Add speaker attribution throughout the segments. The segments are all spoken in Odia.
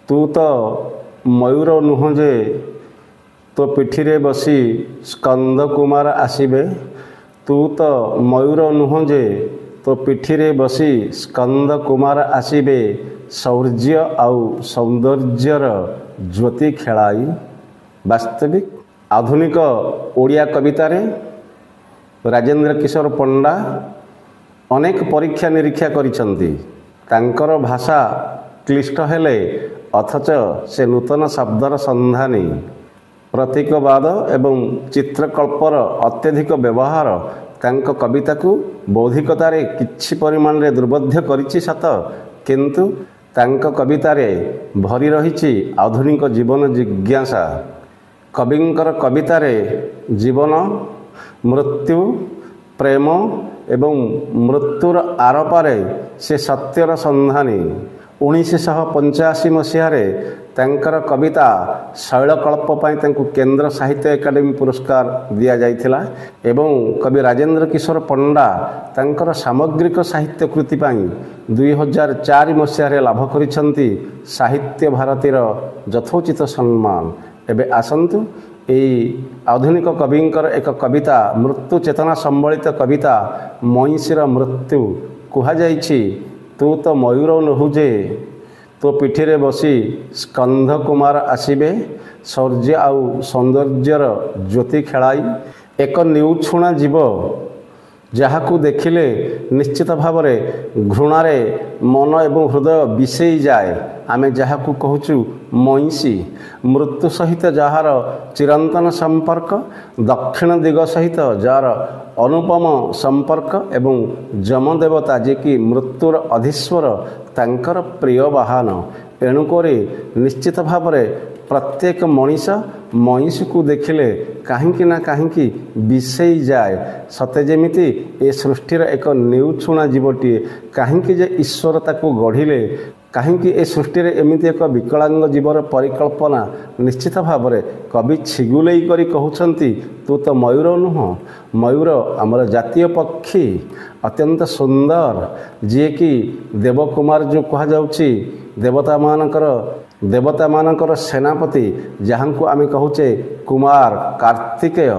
Speaker 1: तू तो मयूर नुह जे तो पिठिरे बसी स्कंद कुमार आसिबे। तू तो मयूर नुह जे तो पिठिरे बसी स्कंद कुमार आसिबे। शौर्य आउ सौंदर्यर ज्योति खेलाई। वास्तविक आधुनिक ओडिया कवितारे राजेंद्र किशोर पंडा अनेक परीक्षा निरीक्षा करिसंती। तांकर भाषा क्लिष्ट हेले अथच से नूतन शब्दर संधानी। प्रतीकवाद एवं चित्रकल्पर अत्यधिक व्यवहार तांक कविता को बौद्धिकतारे किछि परिमाण रे दुर्बोध्य करिछि सत, किंतु तांक कवितारे भरी रहिछि आधुनिक जीवन जिज्ञासा। कविंकर कवितारे जीवन, मृत्यु, प्रेम एवं मृत्युर आरपारे से सत्यर संधानी। 1985 मसीहारे तांकर कविता शैलकल्प पाई तांकु केंद्र साहित्य एकाडेमी पुरस्कार दिया जाइथिला एवं कवि राजेंद्र किशोर पंडा तांकर सामग्रिक साहित्य कृति पाई 2004 मसीहारे लाभ करिसंती साहित्य भारतीर यथोचित सम्मान। एबे आसंतु एई आधुनिक कविंकर एक कविता मृत्यु चेतना संबलित कविता मईंसीर मृत्यु कुहा जाइछि। तू तो मयूर नहुजे तो पिठिरे बसी स्कंध कुमार आसिबे। शौर्य आउ सौंदर्यर ज्योति खेलाई। एक निउछुणा जीव जहाकू देखिले निश्चित भाव में घृणारे मन एवं हृदय विषेई जाए। आमे जहाकू कहूचु मईंसी। मृत्यु सहित जार चिरंतन संपर्क, दक्षिण दिग सहित जार अनुपम संपर्क एवं जमदेवता जे कि मृत्युर अधीश्वर तांकर प्रिय वाहन। एणुकरी निश्चित भाव में प्रत्येक मनीष मईंसी को देखिले कहीं ना कहीं विषेई जाए। सते जेमिति ए सृष्टिर एक निउछुणा जीवटीए कहीं जे ईश्वर ताको गढ़िले, कहीं ए सृष्टि एमती एक विकलांग जीवर परिकल्पना निश्चित भाव में कवि छिगुले करी कहउछंती। तू तो मयूर नुह। मयूर आमर जातीय पक्षी, अत्यंत सुंदर, जी कि देवकुमार जो कह जाउछि देवता मानकर सेनापति, जहाँ को आम कहूचे कुमार कार्तिकेय।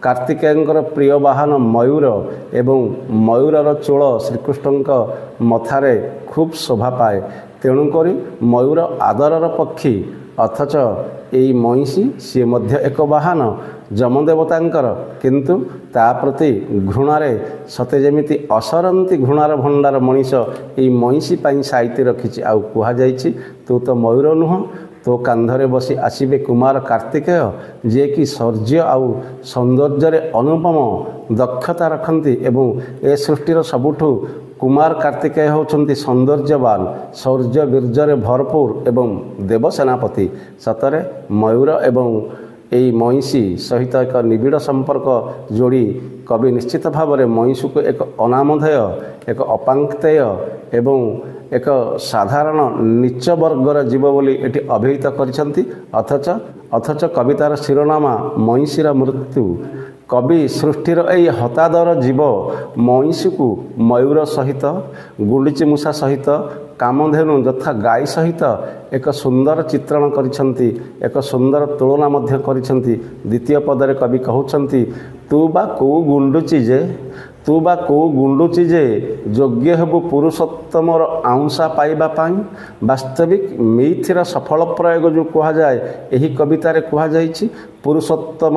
Speaker 1: कार्तिकेयंकर प्रिय वाहन मयूर एवं मयूरर चोल श्रीकृष्ण मथारे खूब शोभा पाए। तेणुक मयूर आदरर पक्षी, अथच यही मईंसी सी मध्य एक वाहन जमदेवतांकर, किंतु ता प्रति घृणारे सते जेमिति असरंती घृणार भंडार मनीष यही मईंसी पाई साइति रखिछि। आउ कुहा जाइछि तू तो मयूर नुह तो कांधरे बसी आसिबे कुमार कार्तिकेय, जे कि शौर्य आउ सौंदर्य अनुपम दक्षता रखती एवं ए सृष्टिर सबुठु कुमार कार्तिकेय होउछंती सौंदर्यवान, शौर्य वीर्यरे भरपूर एवं देव सेनापति। सतरे मयूर एवं यही मईंसी सहित एक निबिड़ संपर्क जोड़ी कवि निश्चित भाव में मईंसी को एक अनामधेय, एक अपांक्तेय एवं एक साधारण नीच वर्गर जीव बोली एटी अभिहित करिसंती। अथच कवितार शिरोनामा मईंसीर मृत्यु। कवि सृष्टिर यही हतादर जीव मईंसी को मयूर सहित, गुंडीची मूषा सहित, कामधेनु यथा गाई सहित एक सुंदर चित्रण करिसंती, एक सुंदर तुलना मध्य करिसंती। द्वितीय पदरे कवि कहउछंती तू बा को गुंडुची जे योग्य हेबु पुरुषोत्तमर आंशा पाइबा पाई। वास्तविक मेथिर सफल प्रयोग जो कहा जाए यही कवितारे कहा जाइछि। पुरुषोत्तम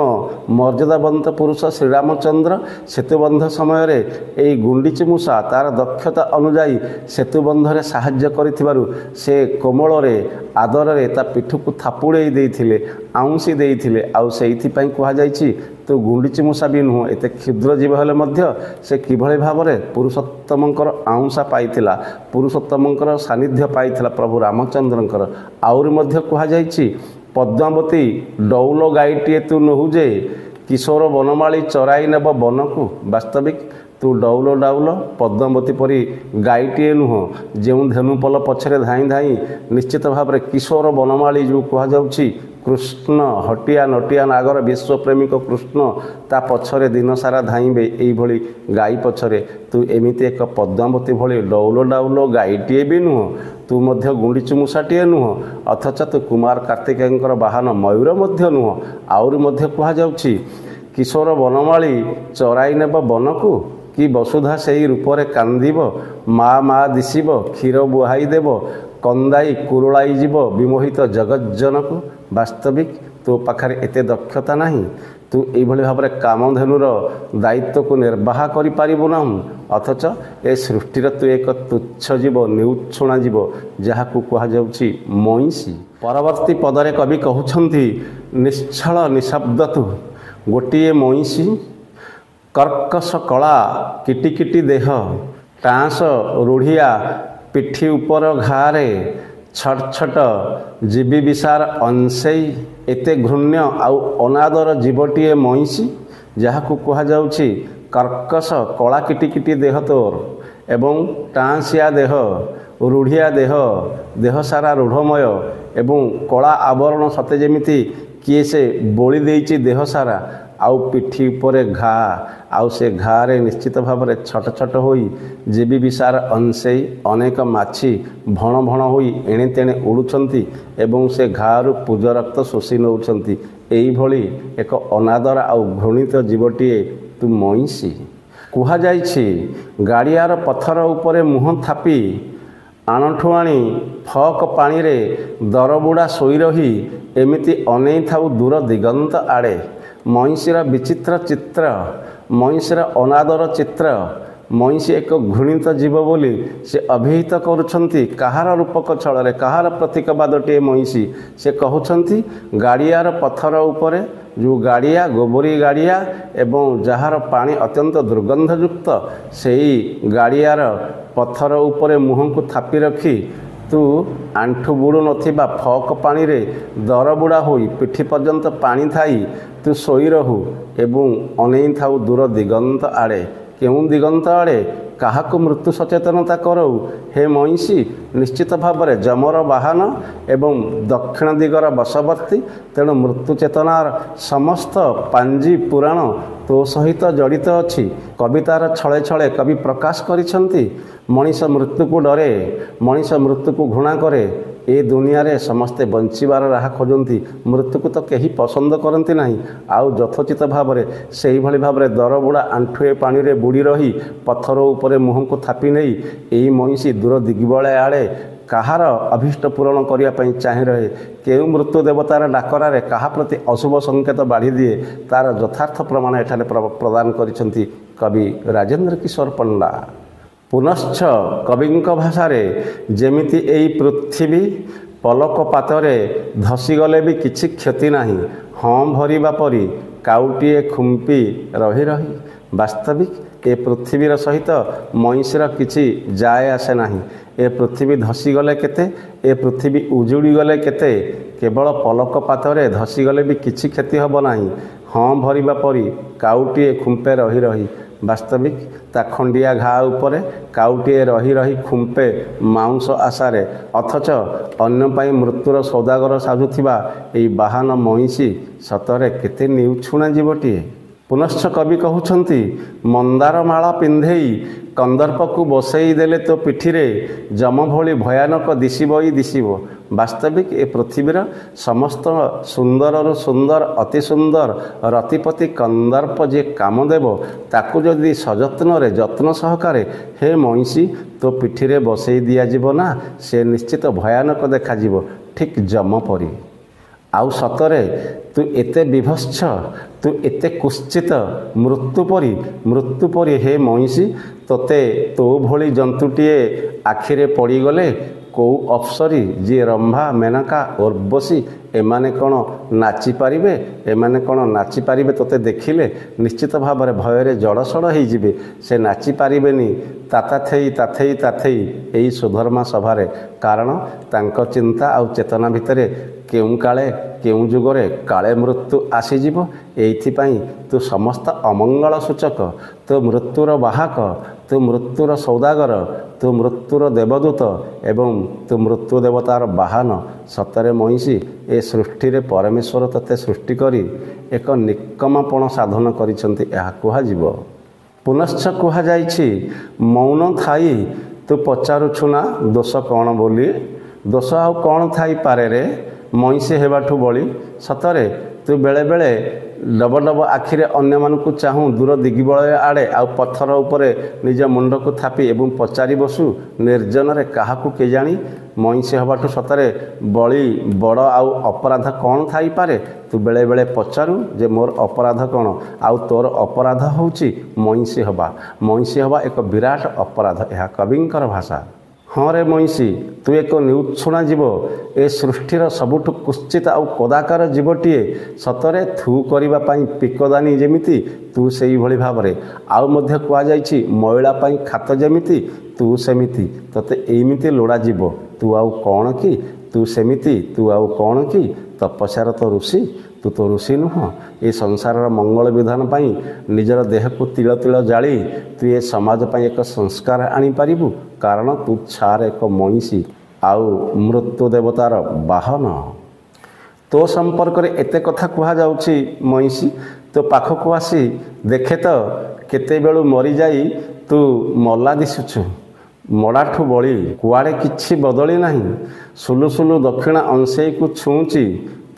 Speaker 1: मर्यादावंत पुरुष श्रीरामचंद्र सेतुबंध समय रे एई गुंडीची मूषा तार दक्षता अनुजाई सेतुबंधरे साहाय्य करिथिबारु से कोमल रे आदर रे ता पिठुकु थापुड़ेई देइथिले, आउंसी देइथिले। आउ सेइथि पई कहा जाइछि तो गुंडीची मूषा भी नुह, एते क्षुद्र जीव हेले मध्य से किभଳି भाବରେ पुरुषोत्तमंकर आंशा पाइथिला, पुरुषोत्तमंकर सानिध्य पाइथिला प्रभु रामचंद्रंकर। आउरी मध्य कहा जाइछि पद्मावती डौल गाईटीए तू नहुजे, किशोर वनमाली चराई नेब बनकु। वास्तविक तू डौल डाउल पद्मावती परी गाईटीए नुह, जो धेनुपल पछरे धाई धाई निश्चित भाव में किशोर वनमाली जो कह जाउछि कृष्ण हटिया नटिया नागर विश्वप्रेमिक कृष्ण ता पछरे दिन सारा धाइबे एइभଳି गाई पछरे तू एमिति एक पद्मावती भଳି डौल डाउल गाईटीए भी नुह। ତୁ ମଧ୍ୟ ଗୁଣ୍ଡିଚୁ ମୂଷାଟିଏ ନୁହଁ, ଅଥଚ ତୁ କୁମାର କାର୍ତ୍ତିକେୟଙ୍କର ବାହନ ମୟୂର ମଧ୍ୟ ନୁହଁ। ଆହୁରି ମଧ୍ୟ କୁହାଯାଉଛି, କିଶୋର ବନମାଳୀ ଚରାଇ ନେବ ବନକୁ, କି ବସୁଧା ସେଇ ରୂପରେ କାନ୍ଦିବ, ମା ଦିଶିବ କ୍ଷୀର ବୁହାଇ ଦେବ, କନ୍ଦାଇ କୁରୁଳାଇ ଯିବ ବିମୋହିତ ଜଗଜ୍ଜନକୁ। ବାସ୍ତବିକ ତୋ ପାଖରେ ଏତେ ଦକ୍ଷତା ନାହିଁ। ତୁ ଏଇଭଳି ଭାବରେ କାମଧେନୁର ଦାୟିତ୍ୱକୁ ନିର୍ବାହ କରିପାରିବୁ ନାହୁଁ, ଅଥଚ ଏ ସୃଷ୍ଟିର ତୁ ଏକ ତୁଚ୍ଛ ଜୀବ, ନିଉଛୁଣା ଜୀବ, ଯାହାକୁ କୁହାଯାଉଛି ମଇଁଷି। ପରବର୍ତ୍ତୀ ପଦରେ କବି କହୁଛନ୍ତି, ନିଶ୍ଚଳ ନିଶବ୍ଦ ତୁ ଗୋଟିଏ ମଇଁଷି, କର୍କଶ କଳା କିଟିକିଟି ଦେହ, ଟାଁସ ରୁଢ଼ିଆ ପିଠି ଉପର ଘାରେ, ଛଟ ଛଟ ଜୀବି ବିସାର ଅଂଶେଇ। ଏତେ ଘୃଣ୍ୟ ଆଉ ଅନାଦର ଜୀବଟିଏ ମଇଁଷି, ଯାହାକୁ କୁହାଯାଉଛି କର୍କଶ କଳା କିଟିକିଟି ଦେହ ତୋର, ଏବଂ ଟାଁସିଆ ଦେହ, ରୁଢ଼ିଆ ଦେହ, ଦେହ ସାରା ରୁଢ଼ମୟ ଏବଂ କଳା ଆବରଣ, ସତେ ଯେମିତି କିଏ ସେ ବୋଳି ଦେଇଛି ଦେହ ସାରା। ଆଉ ପିଠି ଉପରେ ଘା, ଆଉ ସେ ଘାରେ ନିଶ୍ଚିତ ଭାବରେ ଛଟ ଛଟ ହୋଇ ଜୀବି ବିସାର ଅଂଶେଇ ଅନେକ ମାଛି ଭଣ ଭଣ ହୋଇ ଏଣେ ତେଣେ ଉଡ଼ୁଛନ୍ତି ଏବଂ ସେ ଘାରୁ ପୂଜ ରକ୍ତ ଶୋଷି ନେଉଛନ୍ତି। ଏଇଭଳି ଏକ ଅନାଦର ଆଉ ଘୃଣିତ ଜୀବଟିଏ ତୁ ମଇଁଷି। କୁହାଯାଇଛି, ଗାଡ଼ିଆର ପଥର ଉପରେ ମୁହଁ ଥାପି ଆଣଠୁ ଆଣି ଫକ୍ ପାଣିରେ ଦରବୁଡ଼ା ଶୋଇ ରହି ଏମିତି ଅନେଇ ଥାଉ ଦୂର ଦିଗନ୍ତ ଆଡ଼େ। ମଇଁଷିର ବିଚିତ୍ର ଚିତ୍ର, ମଇଁଷିର ଅନାଦର ଚିତ୍ର। ମଇଁଷି ଏକ ଘୃଣିତ ଜୀବ ବୋଲି ସେ ଅଭିହିତ କରୁଛନ୍ତି। କାହାର ରୂପକ ଛଳରେ, କାହାର ପ୍ରତୀକବାଦଟିଏ ମଇଁଷି? ସେ କହୁଛନ୍ତି, ଗାଡ଼ିଆର ପଥର ଉପରେ ଯେଉଁ ଗାଡ଼ିଆ, ଗୋବରୀ ଗାଡ଼ିଆ ଏବଂ ଯାହାର ପାଣି ଅତ୍ୟନ୍ତ ଦୁର୍ଗନ୍ଧଯୁକ୍ତ, ସେଇ ଗାଡ଼ିଆର ପଥର ଉପରେ ମୁହଁକୁ ଥାପି ରଖି ତୁ ଆଣ୍ଠୁ ବୁଡ଼ୁ ନଥିବା ଫକ୍ ପାଣିରେ ଦରବୁଡ଼ା ହୋଇ ପିଠି ପର୍ଯ୍ୟନ୍ତ ପାଣି ଥାଇ ତୁ ଶୋଇ ରହୁ ଏବଂ ଅନେଇ ଥାଉ ଦୂର ଦିଗନ୍ତ ଆଡ଼େ। କେଉଁ ଦିଗନ୍ତ ଆଡ଼େ? କାହାକୁ ମୃତ୍ୟୁ ସଚେତନତା କରଉ? ହେ ମଇଁଷି, ନିଶ୍ଚିତ ଭାବରେ ଯମର ବାହନ ଏବଂ ଦକ୍ଷିଣ ଦିଗର ବଶବର୍ତ୍ତୀ। ତେଣୁ ମୃତ୍ୟୁ ଚେତନାର ସମସ୍ତ ପାଞ୍ଜି ପୁରାଣ ତୋ ସହିତ ଜଡ଼ିତ ଅଛି। କବିତାର ଛଳେ ଛଳେ କବି ପ୍ରକାଶ କରିଛନ୍ତି, ମଣିଷ ମୃତ୍ୟୁକୁ ଡରେ, ମଣିଷ ମୃତ୍ୟୁକୁ ଘୃଣା କରେ। ଏ ଦୁନିଆରେ ସମସ୍ତେ ବଞ୍ଚିବାର ରାହା ଖୋଜନ୍ତି, ମୃତ୍ୟୁକୁ ତ କେହି ପସନ୍ଦ କରନ୍ତି ନାହିଁ। ଆଉ ଯଥୋଚିତ ଭାବରେ ସେହିଭଳି ଭାବରେ ଦରବୁଡ଼ା ଆଣ୍ଠୁଏ ପାଣିରେ ବୁଡ଼ି ରହି ପଥର ଉପରେ ମୁହଁକୁ ଥାପି ନେଇ ଏଇ ମଇଁଷି ଦୂର ଦିଗବଳେ ଆଡ଼େ କାହାର ଅଭୀଷ୍ଟ ପୂରଣ କରିବା ପାଇଁ ଚାହିଁ ରହେ। କେଉଁ ମୃତ୍ୟୁ ଦେବତାର ଡାକରାରେ କାହା ପ୍ରତି ଅଶୁଭ ସଂକେତ ବାଢ଼ି ଦିଏ, ତାର ଯଥାର୍ଥ ପ୍ରମାଣ ଏଠାରେ ପ୍ରଦାନ କରିଛନ୍ତି କବି ରାଜେନ୍ଦ୍ର କିଶୋର ପଣ୍ଡା। ପୁନଶ୍ଚ କବିଙ୍କ ଭାଷାରେ, ଯେମିତି ଏଇ ପୃଥିବୀ ପଲକପାତରେ ଧସିଗଲେ ବି କିଛି କ୍ଷତି ନାହିଁ, ହଁ ଭରିବା ପରି କାଉଟିଏ ଖୁମ୍ପି ରହି ରହି। ବାସ୍ତବିକ ଏ ପୃଥିବୀର ସହିତ ମଇଁଷିର କିଛି ଯାଏ ଆସେ ନାହିଁ। ଏ ପୃଥିବୀ ଧସିଗଲେ କେତେ, ଏ ପୃଥିବୀ ଉଜୁଡ଼ି ଗଲେ କେତେ, କେବଳ ପଲକପାତରେ ଧସିଗଲେ ବି କିଛି କ୍ଷତି ହେବ ନାହିଁ, ହଁ ଭରିବା ପରି କାଉଟିଏ ଖୁମ୍ପେ ରହି ରହି। ବାସ୍ତବିକ ତା ଖଣ୍ଡିଆ ଘା ଉପରେ କାଉଟିଏ ରହି ରହି ଖୁମ୍ପେ ମାଉଁସ ଆଶାରେ, ଅଥଚ ଅନ୍ୟ ପାଇଁ ମୃତ୍ୟୁର ସୌଦାଗର ସାଜୁଥିବା ଏହି ବାହନ ମଇଁଷି ସତରେ କେତେ ନିଉଛୁଣା ଜୀବଟିଏ। ପୁନଶ୍ଚ କବି କହୁଛନ୍ତି, ମନ୍ଦାର ମାଳ ପିନ୍ଧେଇ କନ୍ଦର୍ପକୁ ବସେଇ ଦେଲେ ତୋ ପିଠିରେ, ଯମ ଭଳି ଭୟାନକ ଦିଶିବଇ ଦିଶିବ। ବାସ୍ତବିକ ଏ ପୃଥିବୀର ସମସ୍ତ ସୁନ୍ଦରରୁ ସୁନ୍ଦର, ଅତି ସୁନ୍ଦର ରତିପତି କନ୍ଦର୍ପ ଯିଏ କାମ ଦେବ, ତାକୁ ଯଦି ସଯତ୍ନରେ ଯତ୍ନ ସହକାରେ ହେ ମଇଁଷି ତୋ ପିଠିରେ ବସେଇ ଦିଆଯିବ ନା, ସେ ନିଶ୍ଚିତ ଭୟାନକ ଦେଖାଯିବ, ଠିକ୍ ଯମ ପରି। ଆଉ ସତରେ ତୁ ଏତେ ବିଭତ୍ସ, ତୁ ଏତେ କୁତ୍ସିତ, ମୃତ୍ୟୁ ପରି ହେ ମଇଁଷି। ତୋତେ ତୋ ଭଳି ଜନ୍ତୁଟିଏ ଆଖିରେ ପଡ଼ିଗଲେ କେଉଁ ଅପ୍ସରୀ, ଯିଏ ରମ୍ଭା, ମେନକା, ଉର୍ବଶୀ, ଏମାନେ କ'ଣ ନାଚିପାରିବେ? ଏମାନେ କ'ଣ ନାଚିପାରିବେ? ତୋତେ ଦେଖିଲେ ନିଶ୍ଚିତ ଭାବରେ ଭୟରେ ଜଡ଼ସଡ଼ ହୋଇଯିବେ। ସେ ନାଚିପାରିବେନି ତାଥେଇ ଏଇ ସୁଧର୍ମା ସଭାରେ। କାରଣ ତାଙ୍କ ଚିନ୍ତା ଆଉ ଚେତନା ଭିତରେ କେଉଁ କାଳେ କେଉଁ ଯୁଗରେ କାଳେ ମୃତ୍ୟୁ ଆସିଯିବ। ଏଇଥିପାଇଁ ତୁ ସମସ୍ତ ଅମଙ୍ଗଳ ସୂଚକ, ତୁ ମୃତ୍ୟୁର ବାହକ, ତୁ ମୃତ୍ୟୁର ସୌଦାଗର, ତୁ ମୃତ୍ୟୁର ଦେବଦୂତ ଏବଂ ତୁ ମୃତ୍ୟୁ ଦେବତାର ବାହନ। ସତରେ ମଇଁଷି, ଏ ସୃଷ୍ଟିରେ ପରମେଶ୍ୱର ତୋତେ ସୃଷ୍ଟି କରି ଏକ ନିକ୍କମପଣ ସାଧନ କରିଛନ୍ତି, ଏହା କୁହାଯିବ। ପୁନଶ୍ଚ କୁହାଯାଇଛି, ମୌନ ଥାଇ ତୁ ପଚାରୁଛୁ ନା ଦୋଷ କ'ଣ ବୋଲି? ଦୋଷ ଆଉ କ'ଣ ଥାଇପାରେ ରେ ମଇଁଷି ହେବାଠୁ ବଳି? ସତରେ ତୁ ବେଳେବେଳେ ଡବ ଡବ ଆଖିରେ ଅନ୍ୟମାନଙ୍କୁ ଚାହୁଁ ଦୂର ଦିଗବଳୟ ଆଡ଼େ, ଆଉ ପଥର ଉପରେ ନିଜ ମୁଣ୍ଡକୁ ଥାପି ଏବଂ ପଚାରି ବସୁ ନିର୍ଜନରେ କାହାକୁ କେଜାଣି? ମଇଁଷି ହେବାଠୁ ସତରେ ବଳି ବଡ଼ ଆଉ ଅପରାଧ କ'ଣ ଥାଇପାରେ? ତୁ ବେଳେବେଳେ ପଚାରୁ ଯେ ମୋର ଅପରାଧ କ'ଣ? ଆଉ ତୋର ଅପରାଧ ହେଉଛି ମଇଁଷି ହେବା। ମଇଁଷି ହେବା ଏକ ବିରାଟ ଅପରାଧ, ଏହା କବିଙ୍କର ଭାଷା। ହଁ ରେ ମଇଁଷି, ତୁ ଏକ ନିଉଛୁଣା ଜୀବ, ଏ ସୃଷ୍ଟିର ସବୁଠୁ କୁତ୍ସିତ ଆଉ କଦାକାର ଜୀବଟିଏ। ସତରେ ଥୁ କରିବା ପାଇଁ ପିକଦାନୀ ଯେମିତି ତୁ ସେଇଭଳି ଭାବରେ। ଆଉ ମଧ୍ୟ କୁହାଯାଇଛି ମଇଳା ପାଇଁ ଖାତ ଯେମିତି ତୁ ସେମିତି। ତୋତେ ଏମିତି ଲୋଡ଼ାଯିବ। ତୁ ଆଉ କ'ଣ କି? ତୁ ସେମିତି, ତୁ ଆଉ କ'ଣ କି? ତପସ୍ୟାର ତ ଋଷି, ତୁ ତ ଋଷି ନୁହଁ। ଏ ସଂସାରର ମଙ୍ଗଳ ବିଧାନ ପାଇଁ ନିଜର ଦେହକୁ ତିଳ ତିଳ ଜାଳି ତୁ ଏ ସମାଜ ପାଇଁ ଏକ ସଂସ୍କାର ଆଣିପାରିବୁ, କାରଣ ତୁ ଛାର ଏକ ମଇଁଷି ଆଉ ମୃତ୍ୟୁ ଦେବତାର ବାହନ। ତୋ ସମ୍ପର୍କରେ ଏତେ କଥା କୁହାଯାଉଛି ମଇଁଷି, ତୋ ପାଖକୁ ଆସି ଦେଖେ ତ କେତେବେଳୁ ମରିଯାଇ ତୁ ମଲା ଦିଶୁଛୁ। ମଡ଼ାଠୁ ବଳି କୁଆଡ଼େ କିଛି ବଦଳି ନାହିଁ। ସୁଲୁ ସୁଲୁ ଦକ୍ଷିଣ ଅଂଶେଇକୁ ଛୁଉଁଛି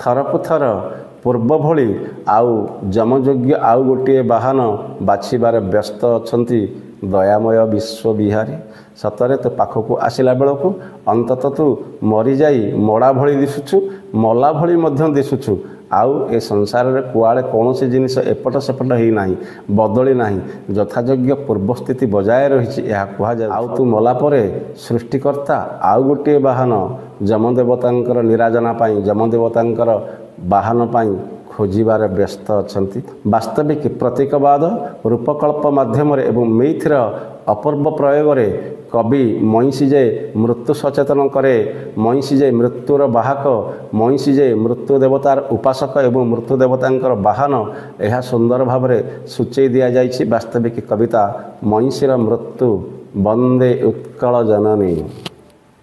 Speaker 1: ଥରକୁ ଥର ପୂର୍ବ ଭଳି। ଆଉ ଯମଯୋଗ୍ୟ ଆଉ ଗୋଟିଏ ବାହନ ବାଛିବାରେ ବ୍ୟସ୍ତ ଅଛନ୍ତି ଦୟାମୟ ବିଶ୍ୱବିହାରୀ। ସତରେ ତୋ ପାଖକୁ ଆସିଲା ବେଳକୁ ଅନ୍ତତଃ ତୁ ମରିଯାଇ ମଡ଼ା ଭଳି ଦିଶୁଛୁ, ମଲା ଭଳି ମଧ୍ୟ ଦିଶୁଛୁ। ଆଉ ଏ ସଂସାରରେ କୁଆଡ଼େ କୌଣସି ଜିନିଷ ଏପଟ ସେପଟ ହେଇନାହିଁ, ବଦଳି ନାହିଁ, ଯଥାଯୋଗ୍ୟ ପୂର୍ବସ୍ଥିତି ବଜାୟ ରହିଛି ଏହା କୁହାଯାଏ। ଆଉ ତୁ ମଲା ପରେ ସୃଷ୍ଟିକର୍ତ୍ତା ଆଉ ଗୋଟିଏ ବାହନ ଯମଦେବତାଙ୍କର ନିରାଜନା ପାଇଁ, ଯମଦେବତାଙ୍କର ବାହନ ପାଇଁ ଖୋଜିବାରେ ବ୍ୟସ୍ତ ଅଛନ୍ତି। ବାସ୍ତବିକ ପ୍ରତୀକବାଦ ରୂପକଳ୍ପ ମାଧ୍ୟମରେ ଏବଂ ମୈଥିର ଅପୂର୍ବ ପ୍ରୟୋଗରେ କବି ମଇଁଷି ଯେ ମୃତ୍ୟୁ ସଚେତନ କରେ, ମଇଁଷି ଯେ ମୃତ୍ୟୁର ବାହକ, ମଇଁଷି ଯେ ମୃତ୍ୟୁ ଦେବତାର ଉପାସକ ଏବଂ ମୃତ୍ୟୁ ଦେବତାଙ୍କର ବାହନ, ଏହା ସୁନ୍ଦର ଭାବରେ ସୂଚେଇ ଦିଆଯାଇଛି ବାସ୍ତବିକ କବିତା ମଇଁଷିର ମୃତ୍ୟୁ। ବନ୍ଦେ ଉତ୍କଳ ଜନନୀ।